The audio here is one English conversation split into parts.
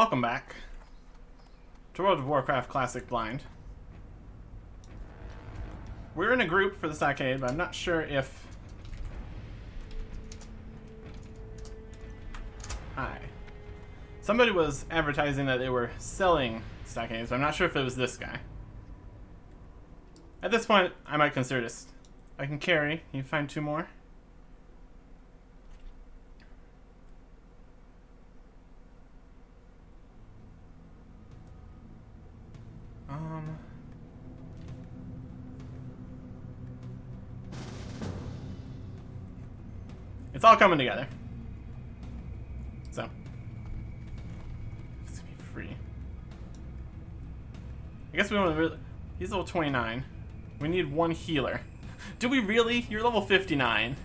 Welcome back to World of Warcraft Classic Blind. We're in a group for the Stockade, but I'm not sure if... Hi. Somebody was advertising that they were selling Stockades, but I'm not sure if it was this guy. At this point, I might consider this. I can carry. Can you find 2 more? It's all coming together. So. It's gonna be free. I guess we want to really... He's level 29. We need 1 healer. Do we really? You're level 59.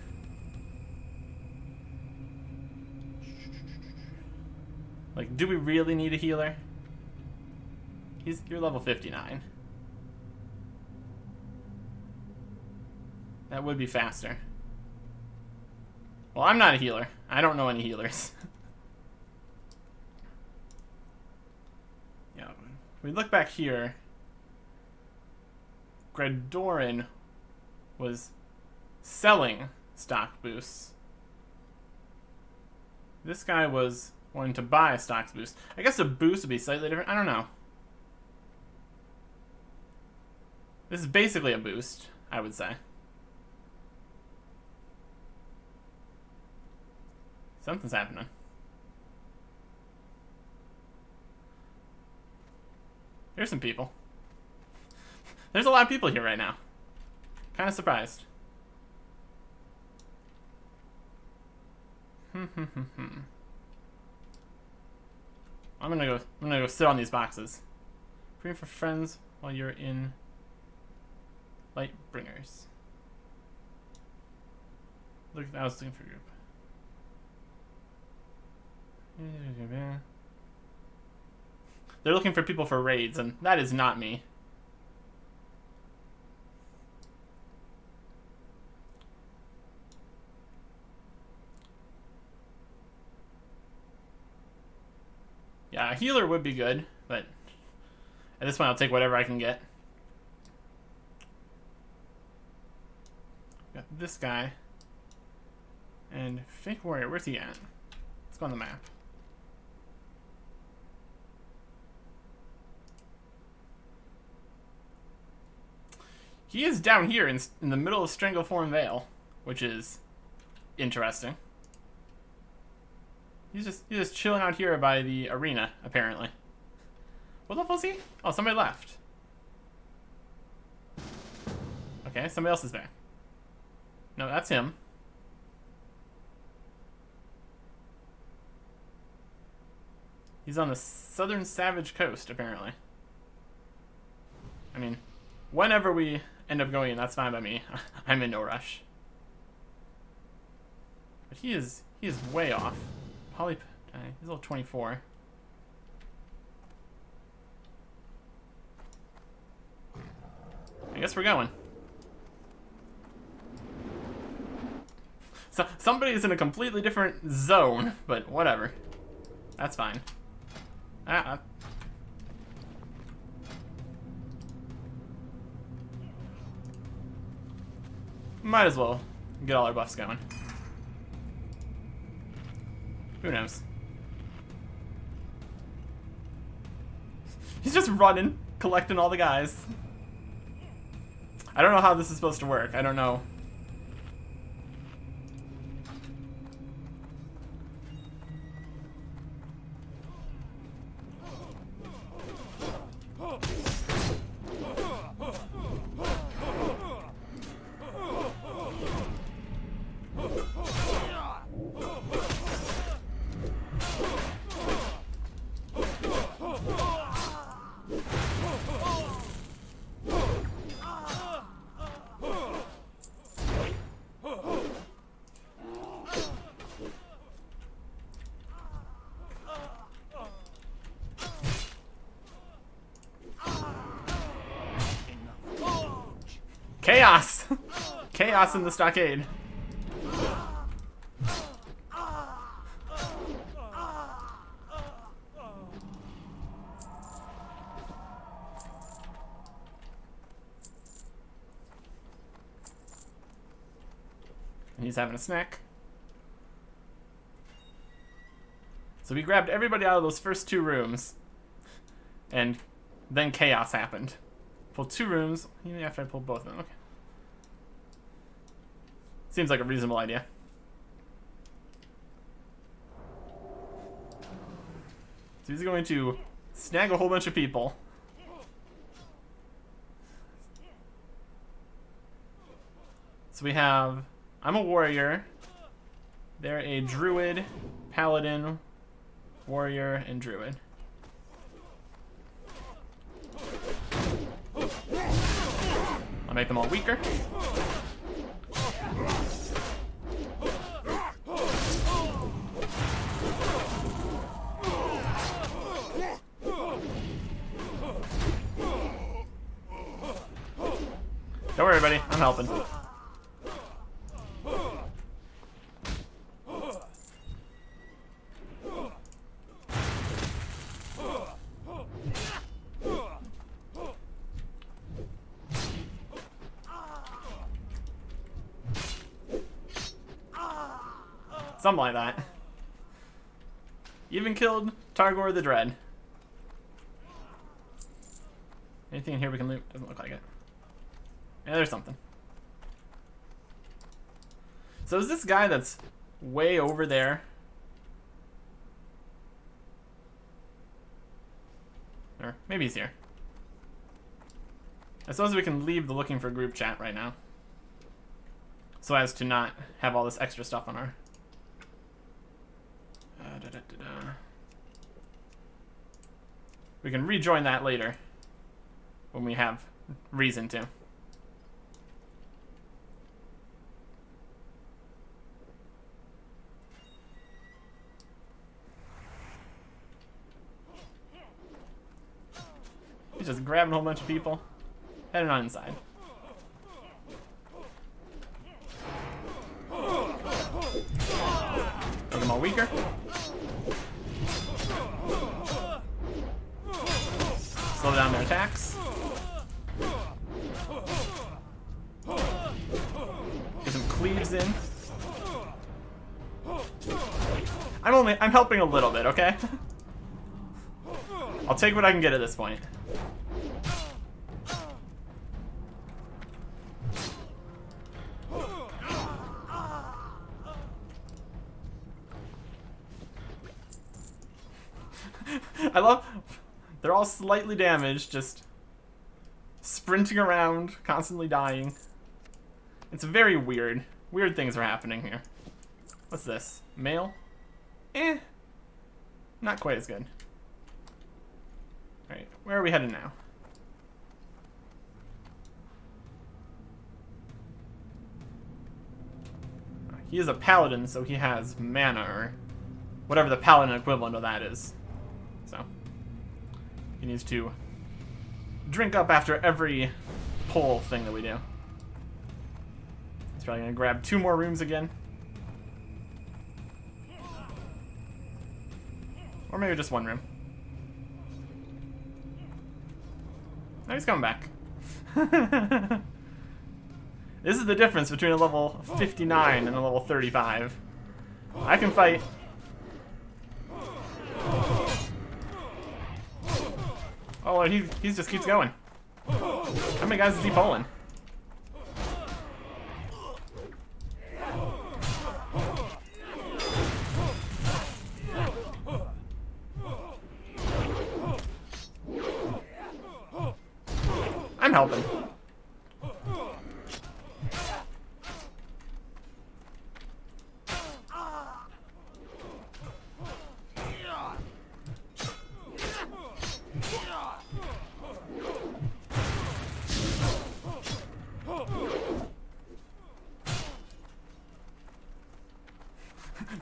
Like, do we really need a healer? You're level 59. That would be faster. Well, I'm not a healer. I don't know any healers. Yeah. We look back here. Gredoran was selling stock boosts. This guy was wanting to buy a stock boost. I guess a boost would be slightly different. I don't know. This is basically a boost, I would say. Something's happening. Here's some people. There's a lot of people here right now. Kind of surprised. I'm gonna go sit on these boxes. Free for friends while you're in Lightbringers. Look, I was looking for a group. They're looking for people for raids, and that is not me. Yeah, a healer would be good, but at this point I'll take whatever I can get. Got this guy. And Fake Warrior, where's he at? Let's go on the map. He is down here in the middle of Strangleform Vale, which is interesting. He's just chilling out here by the arena, apparently. What level is he? Oh, somebody left. Okay, somebody else is there. No, that's him. He's on the southern Savage Coast, apparently. I mean, whenever we end up going in, that's fine by me. I'm in no rush. But he is way off. He's level 24. I guess we're going. So somebody's in a completely different zone, but whatever. That's fine. Might as well get all our buffs going. Who knows? He's just running, collecting all the guys. I don't know how this is supposed to work. I don't know. Chaos! Chaos in the Stockade. He's having a snack. So we grabbed everybody out of those first 2 rooms. And then chaos happened. Pulled 2 rooms. Even after I pulled both of them. Okay. Seems like a reasonable idea. So he's going to snag a whole bunch of people. So we have... I'm a warrior. They're a druid, paladin, warrior, and druid. I'll make them all weaker. Don't worry, buddy. I'm helping. Something like that. Even killed Targor the Dread. Anything in here we can loot? Doesn't look like it. Yeah, there's something. So is this guy that's way over there? Or maybe he's here. I suppose we can leave the looking for group chat right now, so as to not have all this extra stuff on our... We can rejoin that later when we have reason to. He's just grabbing a whole bunch of people, heading on inside. Make them all weaker. Slow down their attacks. Get some cleaves in. I'm helping a little bit, okay? I'll take what I can get at this point. I love... They're all slightly damaged, just sprinting around, constantly dying. It's very weird. Weird things are happening here. What's this? Mail? Eh. Not quite as good. Alright, where are we headed now? He is a paladin, so he has mana, or whatever the paladin equivalent of that is. So he needs to drink up after every pull thing that we do. He's probably gonna grab 2 more rooms again. Or maybe just 1 room. No, he's coming back. This is the difference between a level 59 and a level 35. I can fight. Oh, he just keeps going. How many guys is he pulling? I'm helping.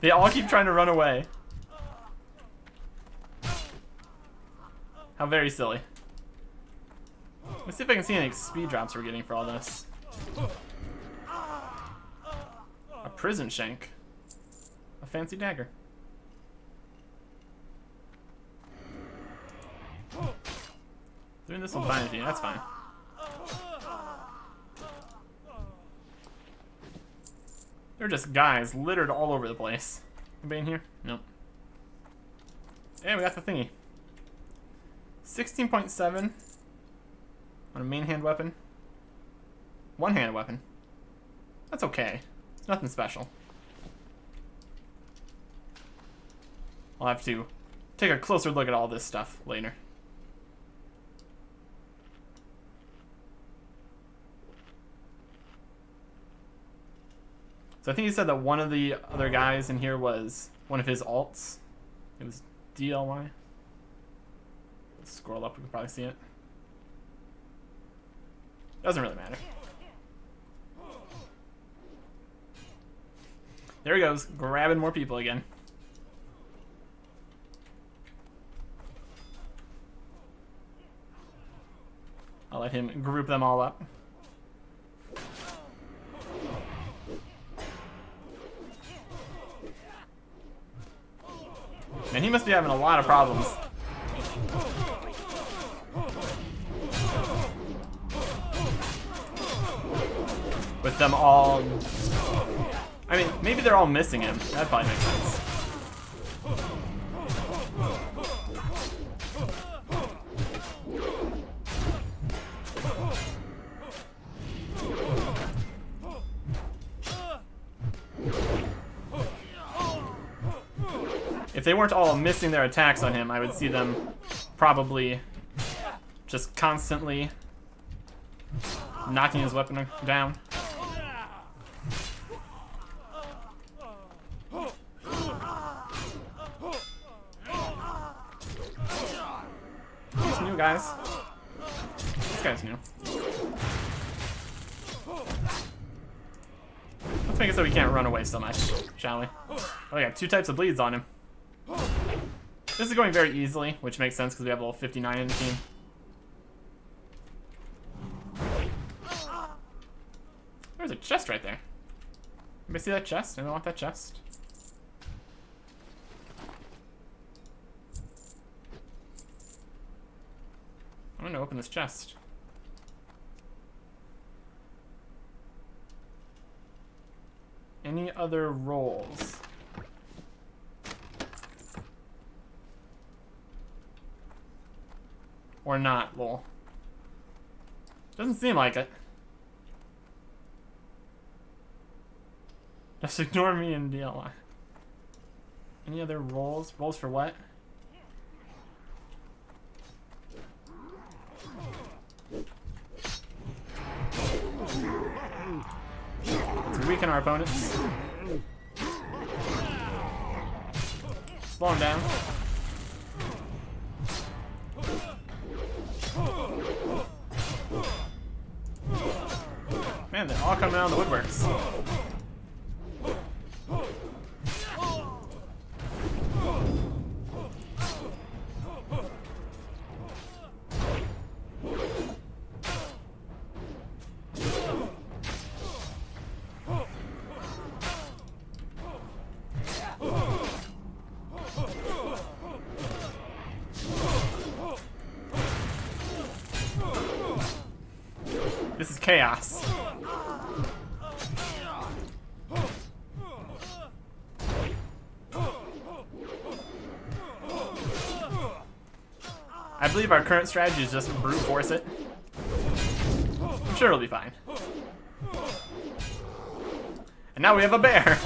They all keep trying to run away. How very silly. Let's see if I can see any speed drops we're getting for all this. A prison shank. A fancy dagger. Doing this will bind you, that's fine. They're just guys littered all over the place. Anybody in here? Nope. Yeah, we got the thingy. 16.7 on a main hand weapon. One-handed weapon. That's okay. It's nothing special. I'll have to take a closer look at all this stuff later. So I think he said that one of the other guys in here was one of his alts. It was DLY. Let's scroll up, we can probably see it. Doesn't really matter. There he goes, grabbing more people again. I'll let him group them all up. And he must be having a lot of problems. With them all... I mean, maybe they're all missing him. That probably makes sense. If they weren't all missing their attacks on him, I would see them probably just constantly knocking his weapon down. He's new, guys. This guy's new. Let's make it so we can't run away so much, shall we? Oh, we got 2 types of bleeds on him. This is going very easily, which makes sense because we have a level 59 in the team. There's a chest right there. Anybody see that chest? Anyone want that chest? I'm gonna open this chest. Any other rolls? Or not, lol. Doesn't seem like it. Just ignore me and DLI. Any other rolls? Rolls for what? To weaken our opponents. Slow them down. Man, they're all coming out of the woodworks. This is chaos. I believe our current strategy is just brute force it. I'm sure it'll be fine. And now we have a bear.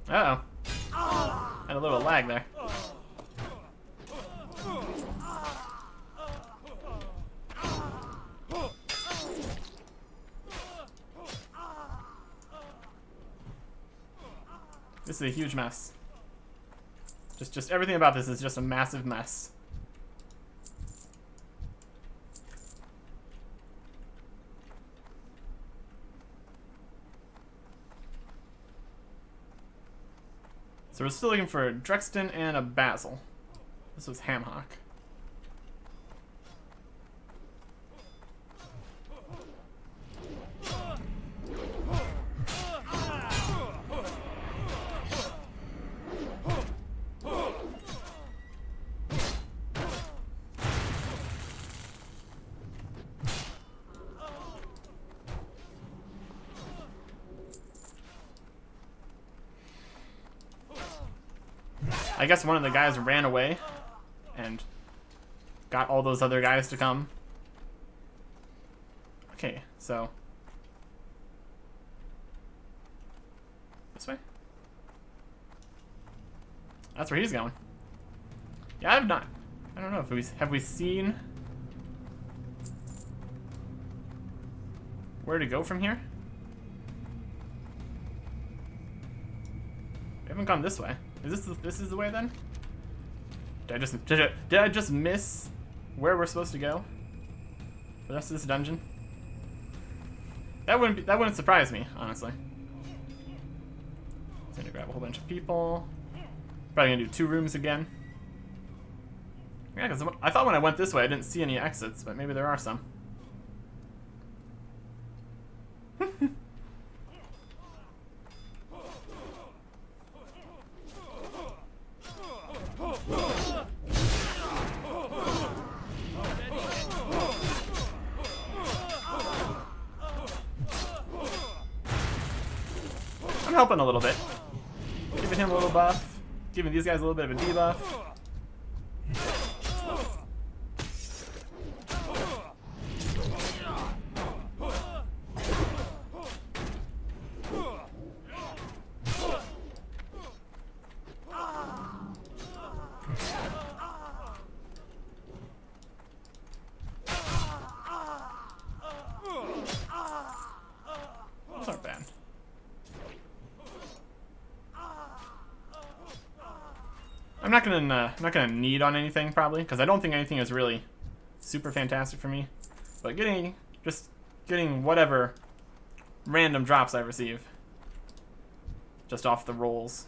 Uh-oh. Had a little lag there. This is a huge mess. Just everything about this is just a massive mess. So we're still looking for a Drexton and a Basil. This was Hamhawk. I guess one of the guys ran away and got all those other guys to come. Okay, so this way? That's where he's going. Yeah, I don't know if have we seen where to go from here? We haven't gone this way. This is the way then? Did I just miss where we're supposed to go for the rest of this dungeon? That wouldn't surprise me, honestly. Just gonna grab a whole bunch of people. Probably gonna do 2 rooms again. Yeah, because I thought when I went this way I didn't see any exits, but maybe there are some. I'm helping a little bit. Giving him a little buff. Giving these guys a little bit of a debuff. Those aren't bad. I'm not gonna need on anything probably, because I don't think anything is really super fantastic for me. But just getting whatever random drops I receive, just off the rolls,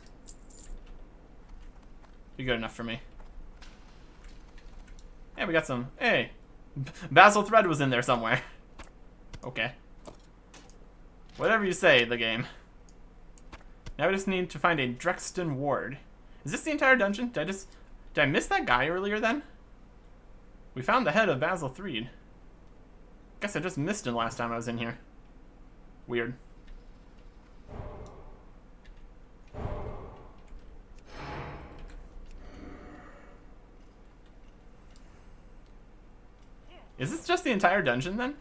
be good enough for me. Yeah, we got some. Hey, Basil Thread was in there somewhere. Okay. Whatever you say, the game. Now we just need to find a Drexton Ward. Is this the entire dungeon? Did I miss that guy earlier then? We found the head of Basil Threed. Guess I just missed him last time I was in here. Weird. Is this just the entire dungeon then?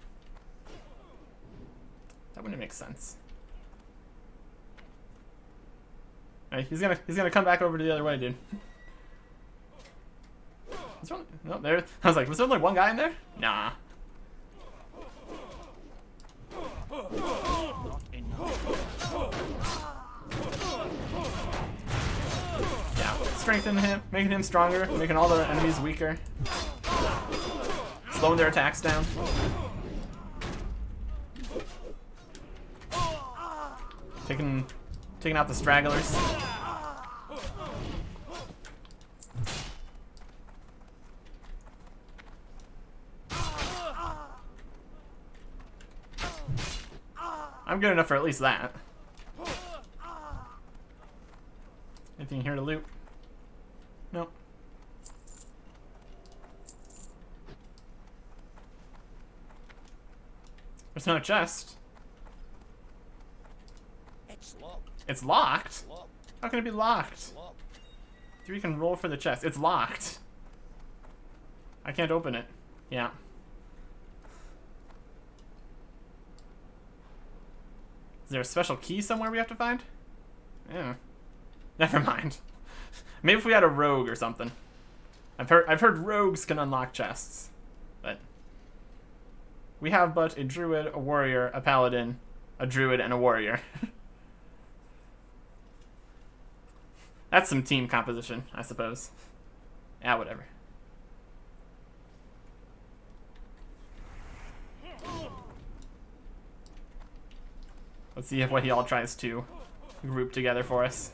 That wouldn't make sense. Alright, he's gonna come back over to the other way, dude. No, there. I was like, was there only one guy in there? Nah. Yeah, strengthening him, making him stronger, making all the enemies weaker, slowing their attacks down. Taking out the stragglers. I'm good enough for at least that. Anything here to loot? Nope. There's no chest. It's locked. It's locked? It's locked. How can it be locked? It's locked. 3 can roll for the chest. It's locked. I can't open it. Yeah. Is there a special key somewhere we have to find? Yeah. Never mind. Maybe if we had a rogue or something. I've heard rogues can unlock chests, but we have but a druid, a warrior, a paladin, a druid, and a warrior. That's some team composition, I suppose. Yeah, whatever. Let's see what he all tries to group together for us.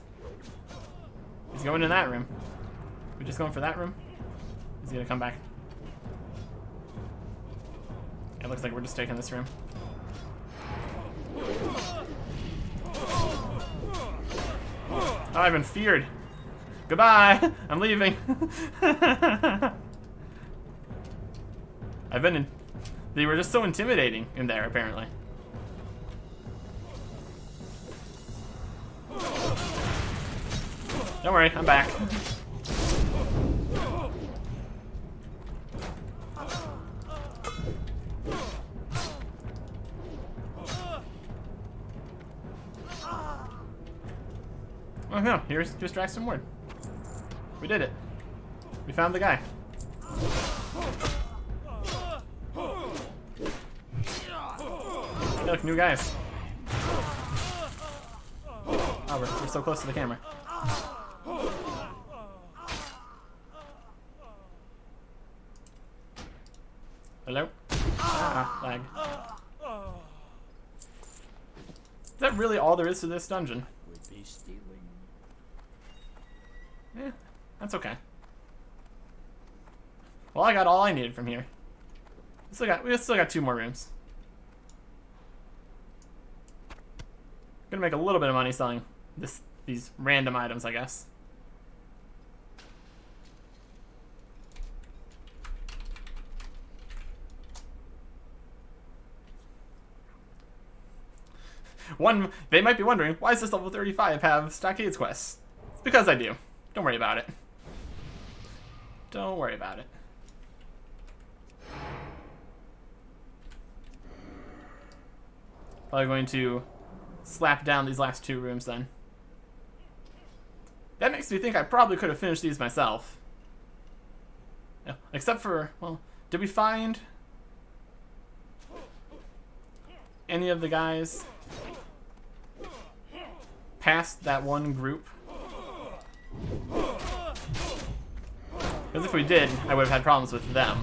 He's going in that room. We just going for that room? He's gonna come back. It looks like we're just taking this room. Oh, I've been feared. Goodbye. I'm leaving. They were just so intimidating in there, apparently. Don't worry, I'm back. Oh no, here's Draxton Ward. We did it. We found the guy. Hey, look, new guys. Oh, we're so close to the camera. Hello? Ah, lag. Is that really all there is to this dungeon? Yeah, that's okay. Well, I got all I needed from here. We still got 2 more rooms. Gonna make a little bit of money selling these random items, I guess. They might be wondering, why does this level 35 have Stockade's quests? It's because I do. Don't worry about it. Don't worry about it. Probably going to slap down these last 2 rooms then. That makes me think I probably could have finished these myself. Yeah, except for, well, did we find any of the guys past that one group? Because if we did, I would have had problems with them.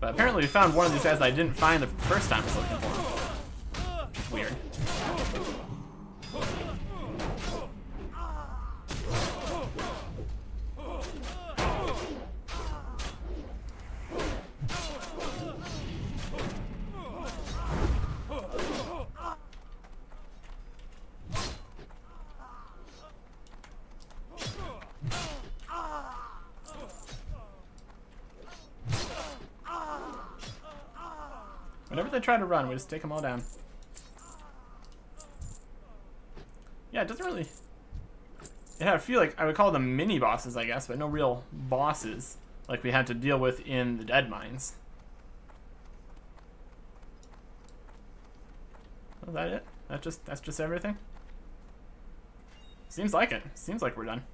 But apparently we found one of these guys that I didn't find the first time I was looking for him. Weird. Whenever they try to run, we just take them all down. Yeah, it doesn't really... It had a feel like I would call them mini bosses, I guess, but no real bosses like we had to deal with in the Dead Mines. Is that it? That's just everything? Seems like it. Seems like we're done.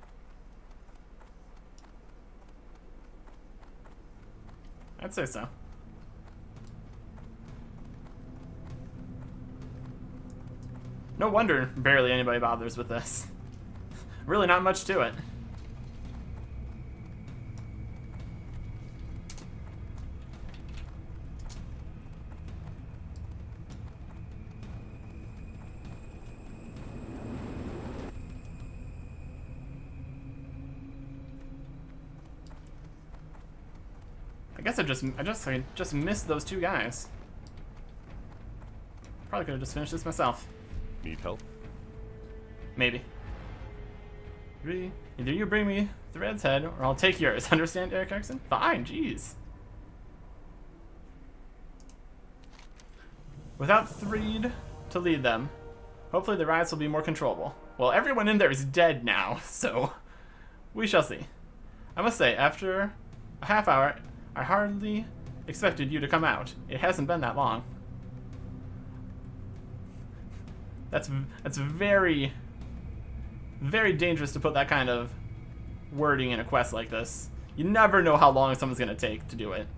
I'd say so. No wonder barely anybody bothers with this. Really not much to it. I guess I just missed those 2 guys. Probably could have just finished this myself. Need help? Maybe. Either you bring me Thread's head, or I'll take yours. Understand, Eric Erickson? Fine, jeez. Without Threed to lead them, hopefully the riots will be more controllable. Well, everyone in there is dead now, so we shall see. I must say, after a half hour, I hardly expected you to come out. It hasn't been that long. That's very, very dangerous to put that kind of wording in a quest like this. You never know how long someone's gonna take to do it.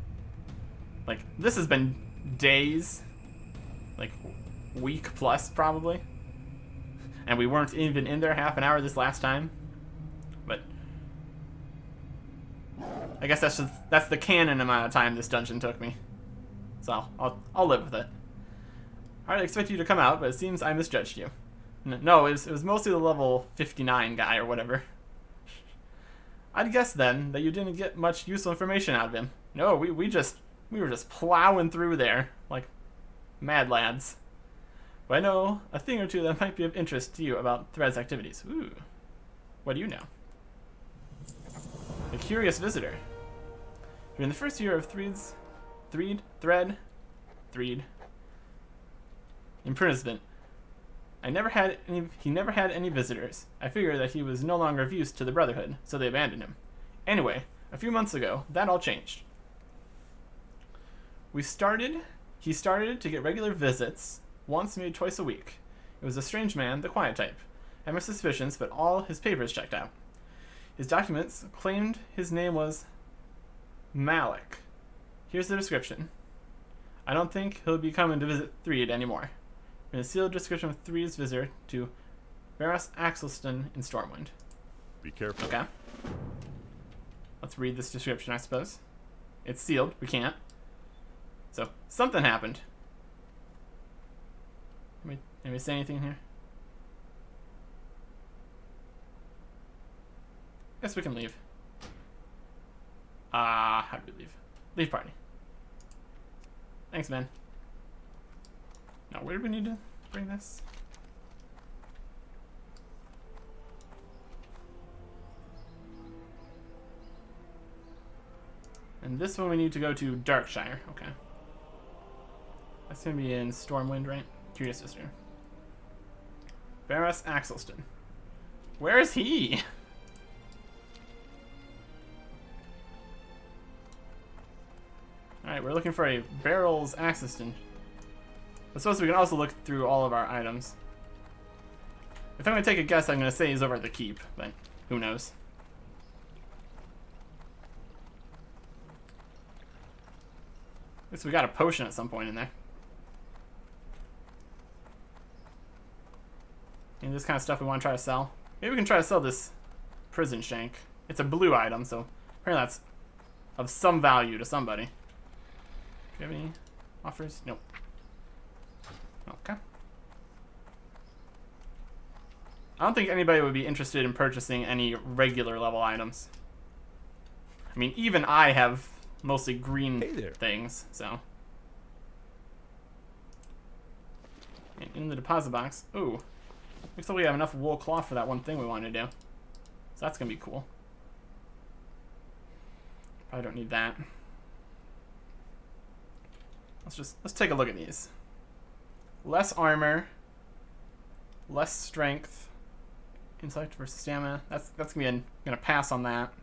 Like, this has been days, like week plus probably, and we weren't even in there half an hour this last time. But I guess that's the canon amount of time this dungeon took me, so I'll live with it. I expect you to come out, but it seems I misjudged you. No, it was mostly the level 59 guy or whatever. I'd guess then that you didn't get much useful information out of him. No, we were just plowing through there like mad lads. But I know a thing or two that might be of interest to you about Thread's activities. Ooh, what do you know? A curious visitor. During the first year of Threed's imprisonment, he never had any visitors. I figured that he was no longer of use to the Brotherhood, so they abandoned him. Anyway, a few months ago, that all changed. He started to get regular visits, once maybe twice a week. It was a strange man, the quiet type. had my suspicions, but all his papers checked out. His documents claimed his name was Malik. Here's the description. I don't think he'll be coming to visit Threed anymore. In a sealed description of Threed's visitor to Barros Axelston in Stormwind. Be careful. Okay. Let's read this description, I suppose. It's sealed. We can't. So, something happened. Anybody say anything here? Guess we can leave. How do we leave? Leave party. Thanks, man. Now, where do we need to bring this? And this one we need to go to Darkshire. Okay. That's going to be in Stormwind, right? Curious Sister. Barros Axelston. Where is he? Alright, we're looking for a Barrels Axelston. I suppose we can also look through all of our items. If I'm going to take a guess, I'm going to say he's over at the keep, but who knows? At least we got a potion at some point in there. And this kind of stuff we want to try to sell. Maybe we can try to sell this prison shank. It's a blue item, so apparently that's of some value to somebody. Do you have any offers? Nope. Okay. I don't think anybody would be interested in purchasing any regular level items. I mean, even I have mostly green things, so. And in the deposit box, ooh, looks like we have enough wool cloth for that one thing we wanted to do. So that's gonna be cool. Probably don't need that. Let's take a look at these. Less armor, less strength, intellect versus stamina. That's gonna pass on that.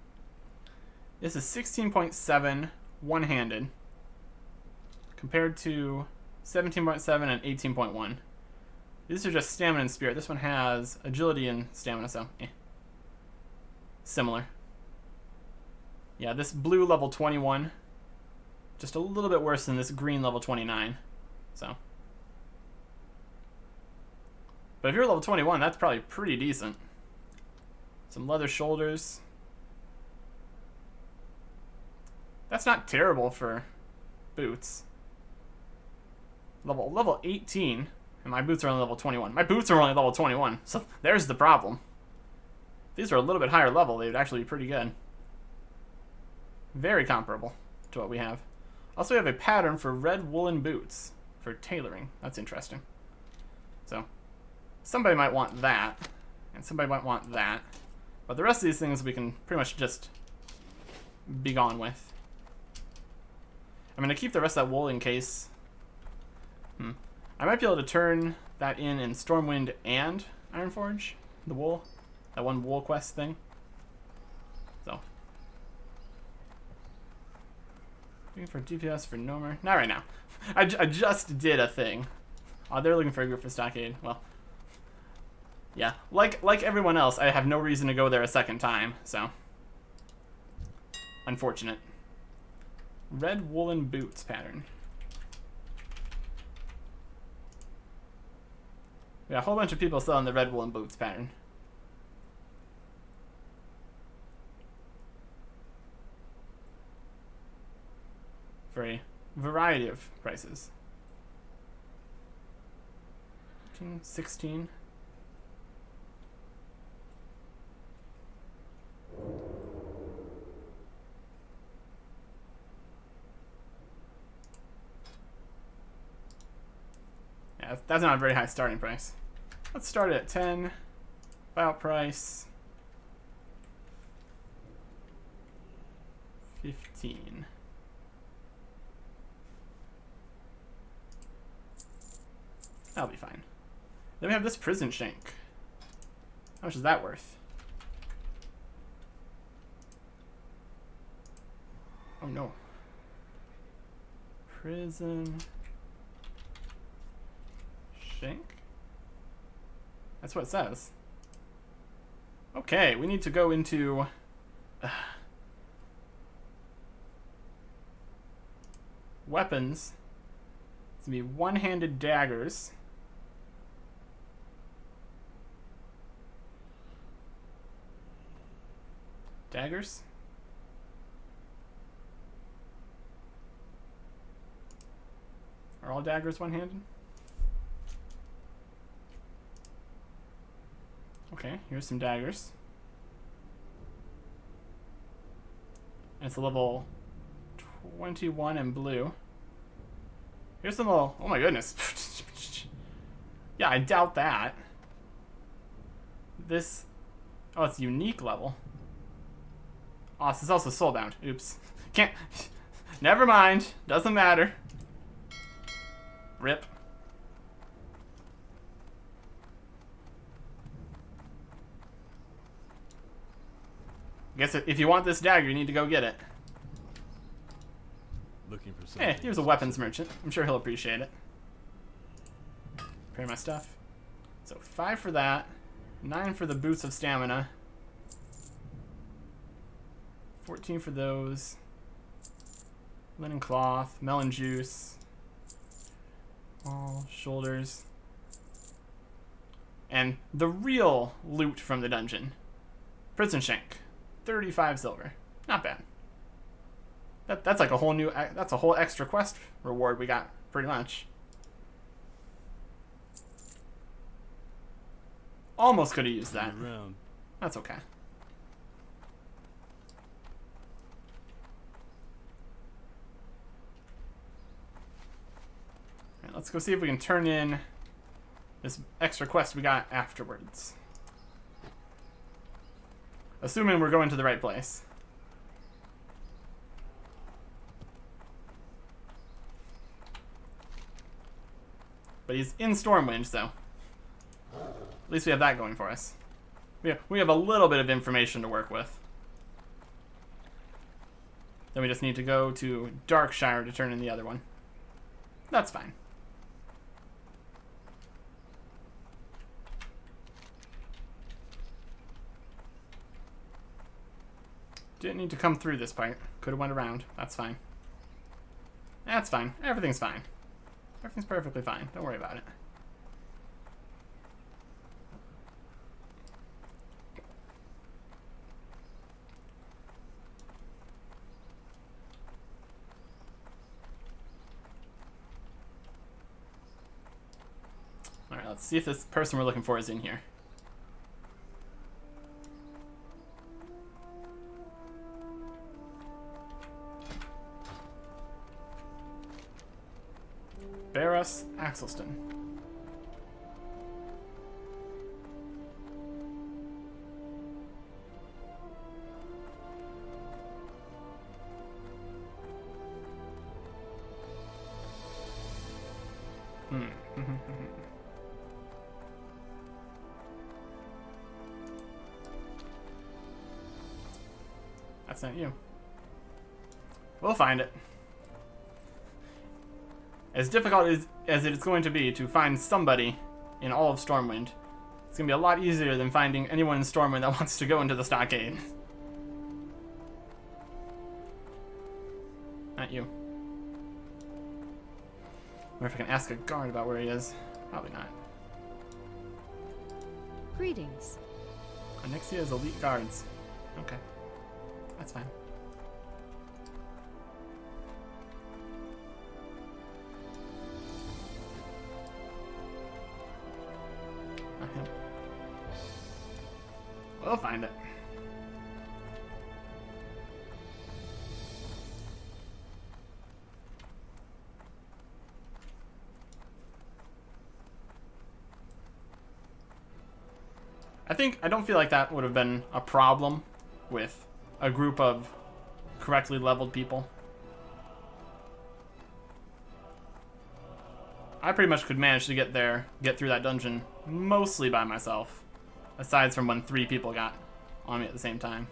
This is 16.7 one-handed compared to 17.7 and 18.1. These are just stamina and spirit. This one has agility and stamina, so similar. Yeah, this blue level 21, just a little bit worse than this green level 29. So, but if you're level 21, that's probably pretty decent. Some leather shoulders. That's not terrible for boots. Level 18, and my boots are only level 21. My boots are only level 21, so there's the problem. If these are a little bit higher level, they would actually be pretty good. Very comparable to what we have. Also, we have a pattern for red woolen boots for tailoring. That's interesting. So, somebody might want that, and somebody might want that. But the rest of these things we can pretty much just be gone with. I'm going to keep the rest of that wool in case. I might be able to turn that in Stormwind and Ironforge, the wool. That one wool quest thing. So. Looking for DPS for Nomer. Not right now. I just did a thing. Oh, they're looking for a group for Stockade. Well, yeah. Like everyone else, I have no reason to go there a second time, so. Unfortunate. Red woolen boots pattern. We got a whole bunch of people selling the red woolen boots pattern. For a variety of prices. 15, 16. Yeah, that's not a very high starting price. Let's start it at 10. Buyout price 15. That'll be fine. Then we have this prison shank. How much is that worth? Oh no. Prison shank? That's what it says. Okay, we need to go into... weapons. It's going to be one-handed daggers. Daggers? Are all daggers one-handed? Okay, here's some daggers. And it's a level 21 in blue. Here's some little... Oh my goodness. Yeah, I doubt that. This... Oh, it's unique level. Oh, this is also soulbound. Oops. Can't... Never mind. Doesn't matter. Rip. Guess if you want this dagger, you need to go get it. Looking for something. Hey, here's a weapons merchant. I'm sure he'll appreciate it. Prepare my stuff. So 5 for that. 9 for the boots of stamina. 14 for those. Linen cloth. Melon juice. All shoulders. And the real loot from the dungeon. Prison shank. 35 silver. Not bad. That's like a whole new... That's a whole extra quest reward we got, pretty much. Almost could have used that. That's okay. Alright, let's go see if we can turn in this extra quest we got afterwards. Assuming we're going to the right place. But he's in Stormwind, so at least we have that going for us. We have a little bit of information to work with. Then we just need to go to Darkshire to turn in the other one. That's fine. Didn't need to come through this part. Could have went around. That's fine. That's fine. Everything's fine. Everything's perfectly fine. Don't worry about it. Alright, let's see if this person we're looking for is in here. Barras Axelston. That's not you. We'll find it. As difficult as it is going to be to find somebody in all of Stormwind, it's going to be a lot easier than finding anyone in Stormwind that wants to go into the Stockade. Not you. I wonder if I can ask a guard about where he is. Probably not. Greetings. Onyxia's elite guards. Okay. That's fine. Not him. We'll find it. I don't feel like that would have been a problem with a group of correctly leveled people. I pretty much could manage to get through that dungeon mostly by myself, aside from when 3 people got on me at the same time.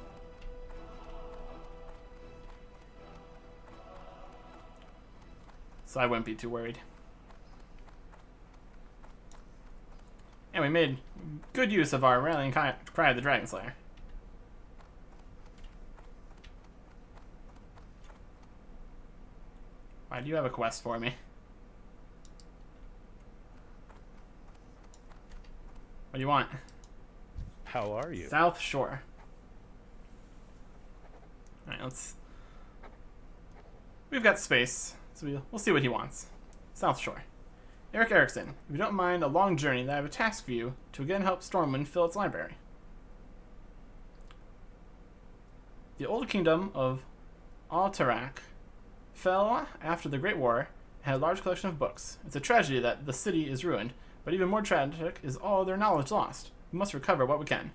So I wouldn't be too worried. And we made good use of our rallying cry of the Dragon Slayer. Why do you have a quest for me? What do you want? How are you? South Shore. Alright, we've got space, so we'll see what he wants. South Shore. Eric Erickson, if you don't mind a long journey, then I have a task for you to again help Stormwind fill its library. The old kingdom of Alterac fell after the Great War and had a large collection of books. It's a tragedy that the city is ruined, but even more tragic is all their knowledge lost. We must recover what we can.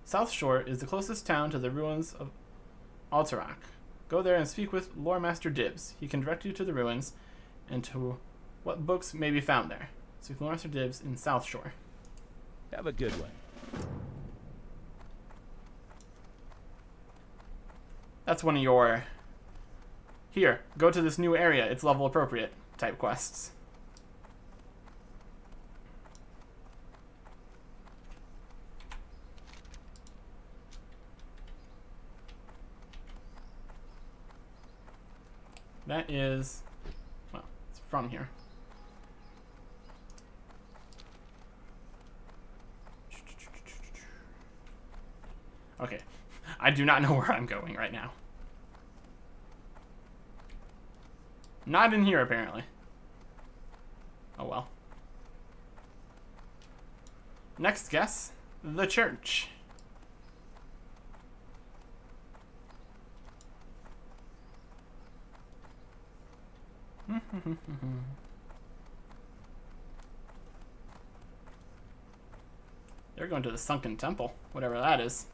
South Shore is the closest town to the ruins of Alterac. Go there and speak with Lore Master Dibbs. He can direct you to the ruins and to what books may be found there. Speak with Lore Master Dibbs in South Shore. Have a good one. That's one of your... Here, go to this new area. It's level appropriate type quests. That is, well, it's from here. Okay, I do not know where I'm going right now. Not in here, apparently. Oh well. Next guess, the church. They're going to the sunken temple, whatever that is.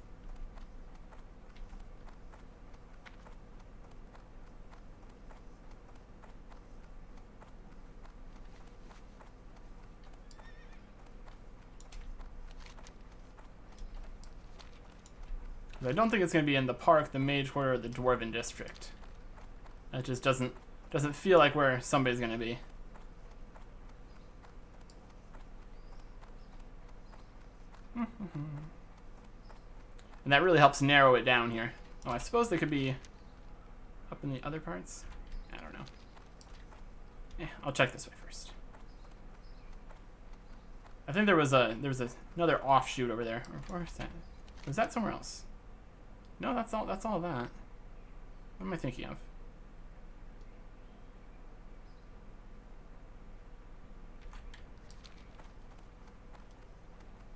I don't think it's going to be in the park, the Mage Quarter, or the Dwarven District. It just doesn't feel like where somebody's going to be. And that really helps narrow it down here. Oh, I suppose they could be up in the other parts. I don't know. Yeah, I'll check this way first. I think there was another offshoot over there. Or is that? Was that somewhere else? No, that's all of that. What am I thinking of?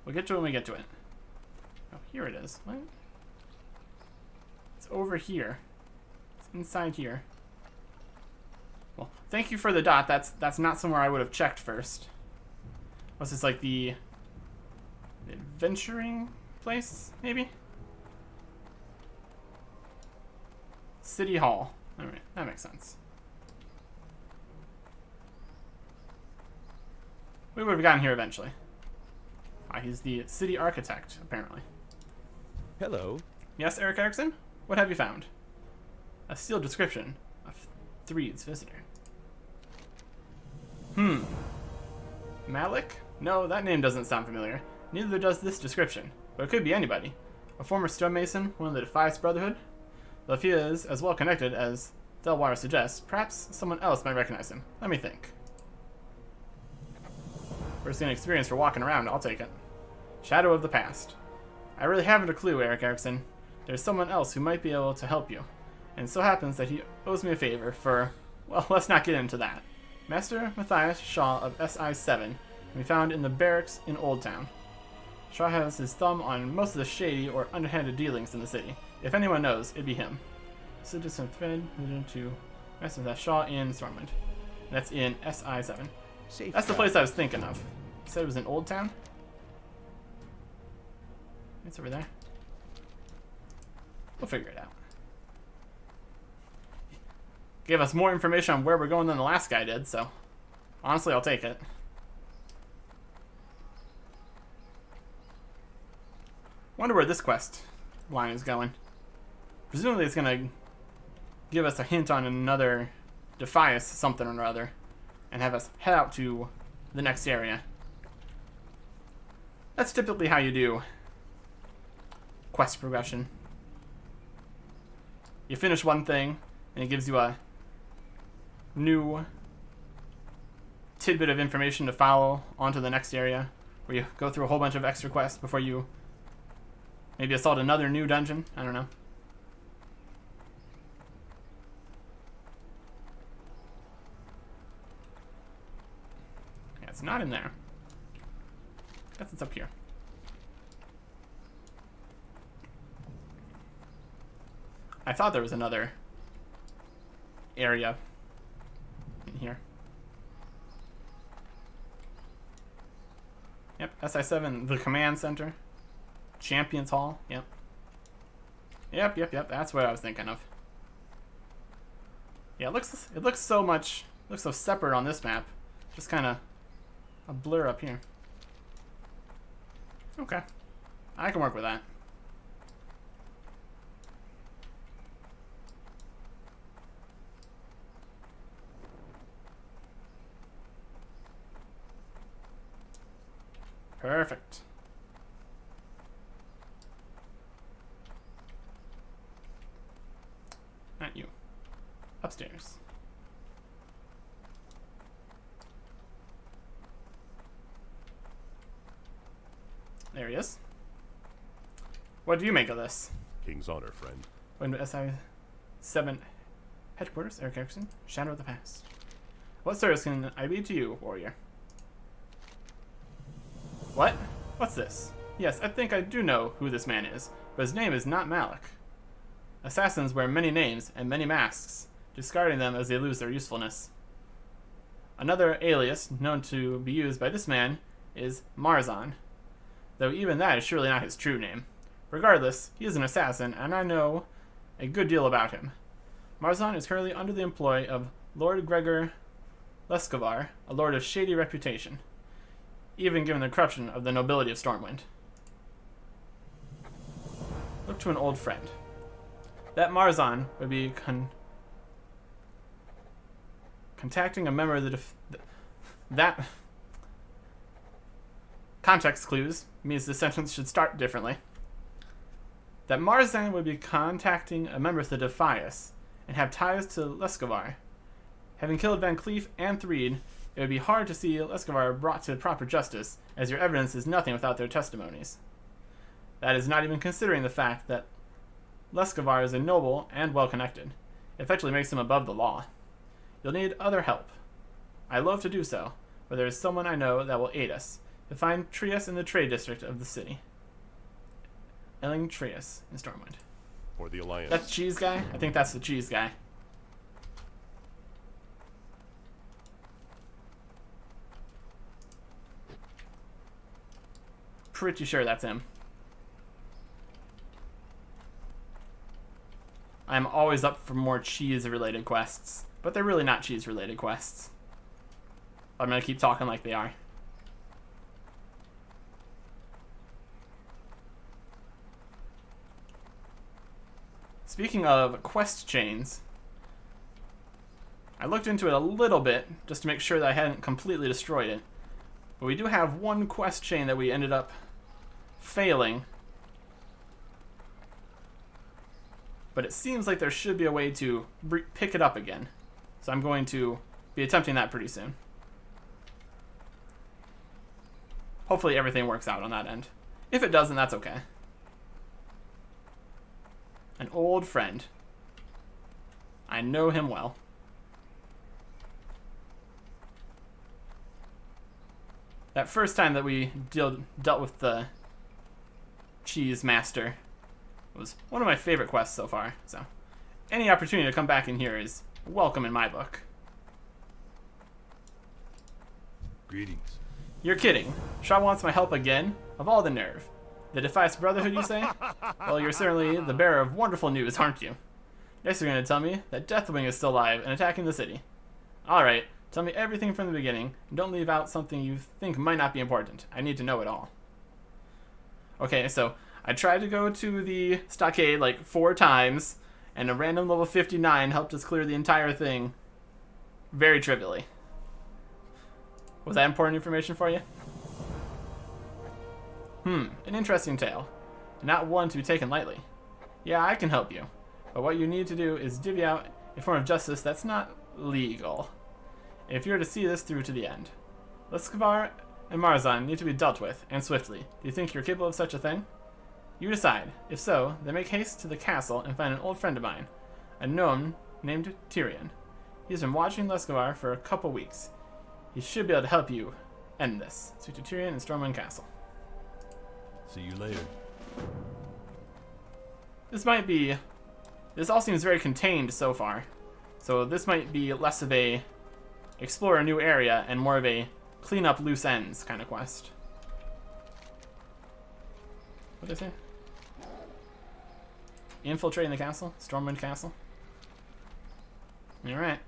We'll get to it when we get to it. Oh, here it is. What? It's over here. It's inside here. Well, thank you for the dot. That's not somewhere I would have checked first. What's this, like the adventuring place, maybe? City Hall. Alright, that makes sense. We would have gotten here eventually. He's the city architect, apparently. Hello. Yes, Eric Erickson? What have you found? A sealed description of Threed's visitor. Malik? No, that name doesn't sound familiar. Neither does this description. But it could be anybody. A former stonemason, one of the Defiance Brotherhood? Though if he is as well connected as Delwire suggests, perhaps someone else might recognize him. Let me think. First-hand experience for walking around, I'll take it. Shadow of the past. I really haven't a clue, Eric Erickson. There's someone else who might be able to help you. And it so happens that he owes me a favor for, well, let's not get into that. Master Matthias Shaw of SI-7 can be found in the barracks in Old Town. Shaw has his thumb on most of the shady or underhanded dealings in the city. If anyone knows, it'd be him. Citizen thread to Master Matthias Shaw in Stormwind. That's in SI-7. That's the place I was thinking of. You said it was in Old Town? It's over there. We'll figure it out. Gave us more information on where we're going than the last guy did, so honestly, I'll take it. Wonder where this quest line is going. Presumably it's going to give us a hint on another Defias something or other and have us head out to the next area. That's typically how you do quest progression. You finish one thing, and it gives you a new tidbit of information to follow onto the next area, where you go through a whole bunch of extra quests before you maybe assault another new dungeon. I don't know. Yeah, it's not in there. I guess it's up here. I thought there was another area in here. Yep, SI7, the command center. Champions Hall, yep. Yep, that's what I was thinking of. Yeah, it looks so separate on this map. Just kind of a blur up here. Okay. I can work with that. Perfect. Not you. Upstairs. There he is. What do you make of this? King's honor, friend. When SI7 headquarters, Eric Erickson, Shadow of the Past. What service can I be to you, warrior? What? What's this? Yes, I think I do know who this man is, but his name is not Malik. Assassins wear many names and many masks, discarding them as they lose their usefulness. Another alias known to be used by this man is Marzan, though even that is surely not his true name. Regardless, he is an assassin, and I know a good deal about him. Marzan is currently under the employ of Lord Gregor Leskovar, a lord of shady reputation, even given the corruption of the nobility of Stormwind. Look to an old friend. That Marzan would be contacting a member of the that context clues means the sentence should start differently. That Marzan would be contacting a member of the Defias and have ties to Leskovar. Having killed Van Cleef and Threed, it would be hard to see Leskovar brought to proper justice, as your evidence is nothing without their testimonies. That is not even considering the fact that Leskovar is a noble and well-connected. It effectively makes him above the law. You'll need other help. I love to do so, but there is someone I know that will aid us. To find Trias in the trade district of the city. Elling Trias in Stormwind. For the Alliance. That's Cheese Guy? I think that's the Cheese Guy. Pretty sure that's him. I'm always up for more cheese-related quests, but they're really not cheese-related quests. I'm gonna keep talking like they are. Speaking of quest chains, I looked into it a little bit just to make sure that I hadn't completely destroyed it. But we do have one quest chain that we ended up failing. But it seems like there should be a way to pick it up again. So I'm going to be attempting that pretty soon. Hopefully everything works out on that end. If it doesn't, that's okay. An old friend. I know him well. That first time that we dealt with the Cheese Master was one of my favorite quests so far. So any opportunity to come back in here is welcome in my book. Greetings. You're kidding. Shaw wants my help again? Of all the nerve. The Defias Brotherhood, you say? Well, you're certainly the bearer of wonderful news, aren't you? Next you're going to tell me that Deathwing is still alive and attacking the city. Alright, tell me everything from the beginning, and don't leave out something you think might not be important. I need to know it all. Okay, so I tried to go to the Stockade like 4 times, and a random level 59 helped us clear the entire thing very trivially. Was that important information for you? An interesting tale. Not one to be taken lightly. Yeah, I can help you. But what you need to do is divvy out a form of justice that's not legal. If you're to see this through to the end. Leskovar and Marzan need to be dealt with, and swiftly. Do you think you're capable of such a thing? You decide. If so, then make haste to the castle and find an old friend of mine, a gnome named Tyrion. He's been watching Leskovar for a couple weeks. He should be able to help you end this. Speak to Tyrion in Stormwind Castle. See you later. This all seems very contained so far. So this might be less of a explore a new area and more of a clean up loose ends kind of quest. What did I say? Infiltrating the castle? Stormwind Castle? Alright.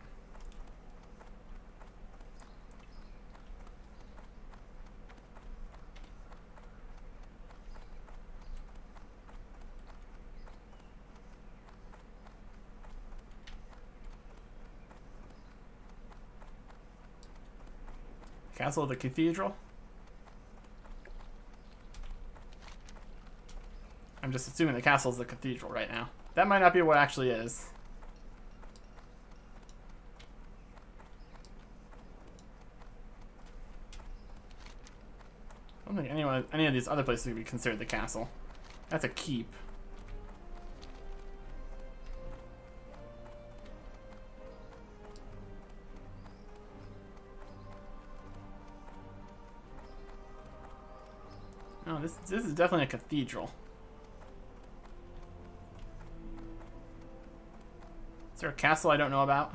Castle of the Cathedral? I'm just assuming the castle is the cathedral right now. That might not be what it actually is. I don't think any of these other places could be considered the castle. That's a keep. No, this is definitely a cathedral. Is there a castle I don't know about?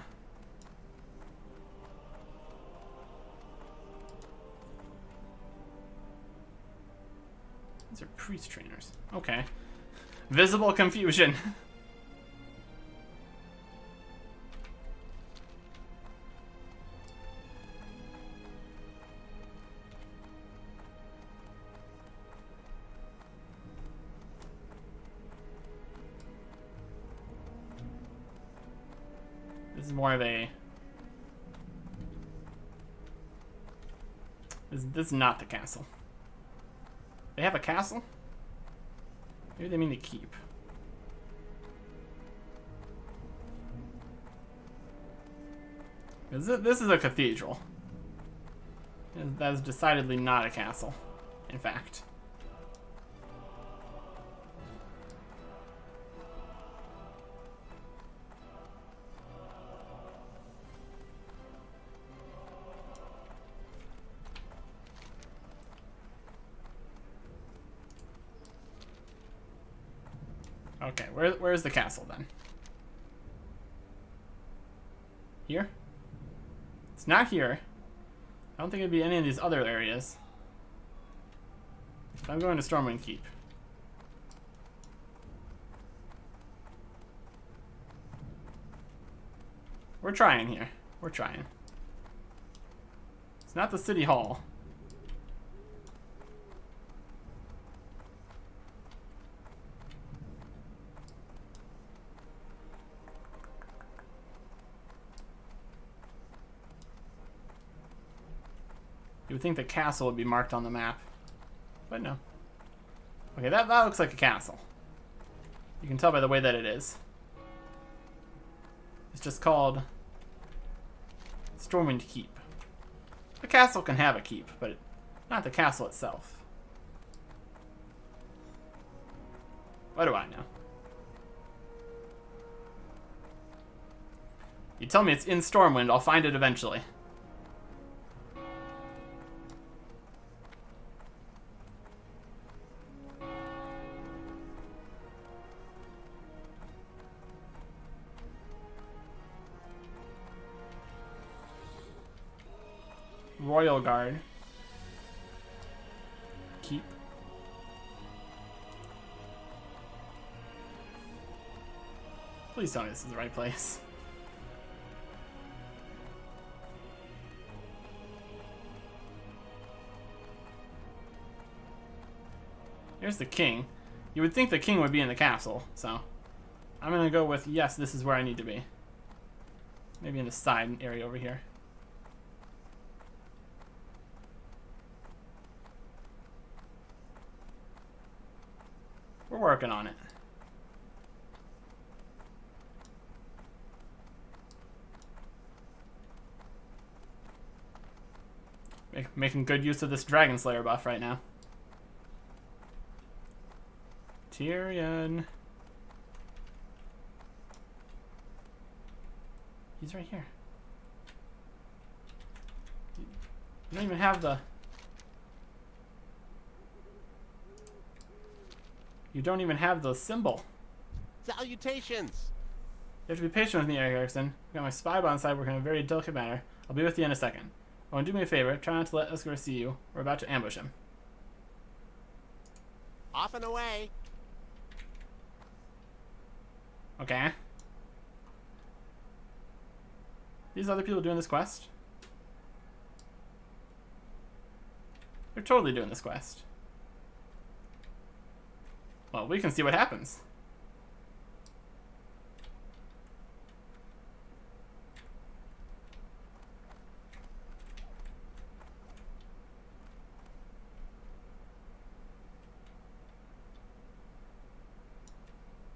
These are priest trainers. Okay. Visible confusion. This is more of a... This is not the castle. They have a castle? Maybe they mean to keep. This is a cathedral. That is decidedly not a castle, in fact. Okay, where's the castle then? Here? It's not here. I don't think it'd be any of these other areas. So I'm going to Stormwind Keep. We're trying here. We're trying. It's not the city hall. You would think the castle would be marked on the map, but no. Okay, that looks like a castle. You can tell by the way that it is. It's just called Stormwind Keep. The castle can have a keep, but not the castle itself. What do I know? You tell me it's in Stormwind, I'll find it eventually. Royal Guard. Keep. Please tell me this is the right place. Here's the king. You would think the king would be in the castle, so I'm gonna go with yes, this is where I need to be. Maybe in the side area over here. We're working on it. Making good use of this Dragon Slayer buff right now. Tyrion. He's right here. You don't even have the... You don't even have the symbol. Salutations! You have to be patient with me, Eric Erickson. I've got my spy bot inside working in a very delicate manner. I'll be with you in a second. Oh, and do me a favor. Try not to let Escar see you. We're about to ambush him. Off and away. Okay. These other people doing this quest? They're totally doing this quest. Well, we can see what happens.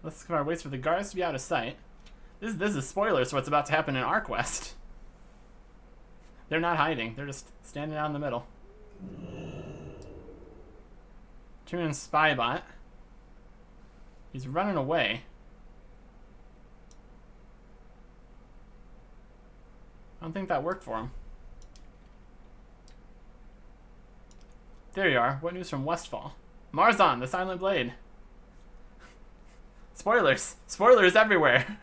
Let's come our waits for the guards to be out of sight. This is spoilers for what's about to happen in our quest. They're not hiding. They're just standing out in the middle. Turn in Spybot. He's running away. I don't think that worked for him. There you are. What news from Westfall? Marzon, the Silent Blade. Spoilers! Spoilers everywhere!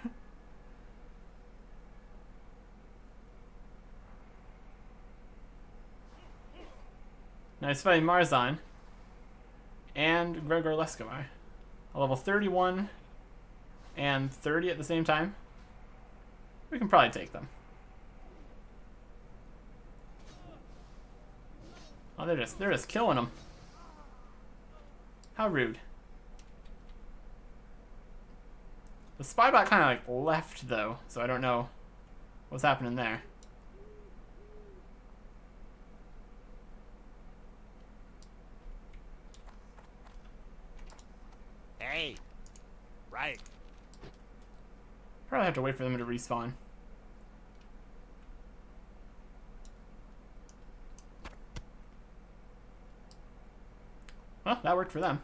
Nice fighting Marzon and Gregor Leskamar. A level 31 and 30 at the same time. We can probably take them. Oh, they're just killing them. How rude. The Spybot kind of like left though, so I don't know what's happening there. Hey. Right. Probably have to wait for them to respawn. Well, that worked for them.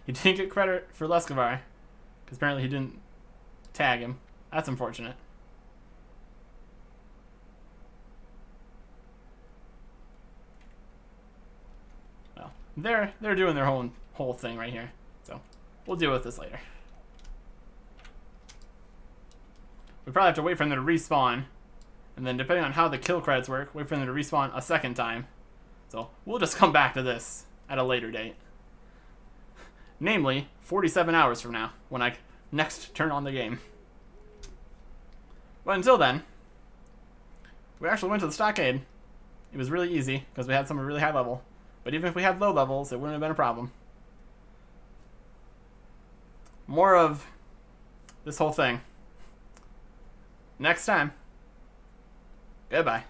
He didn't get credit for Leskavar, because apparently he didn't tag him. That's unfortunate. Well, they're doing their whole thing right here, so we'll deal with this later. We probably have to wait for them to respawn, and then depending on how the kill credits work, wait for them to respawn a second time. So we'll just come back to this at a later date. Namely, 47 hours from now, when I next turn on the game. But until then, we actually went to the Stockade. It was really easy, because we had someone really high level. But even if we had low levels, it wouldn't have been a problem. More of this whole thing next time. Goodbye.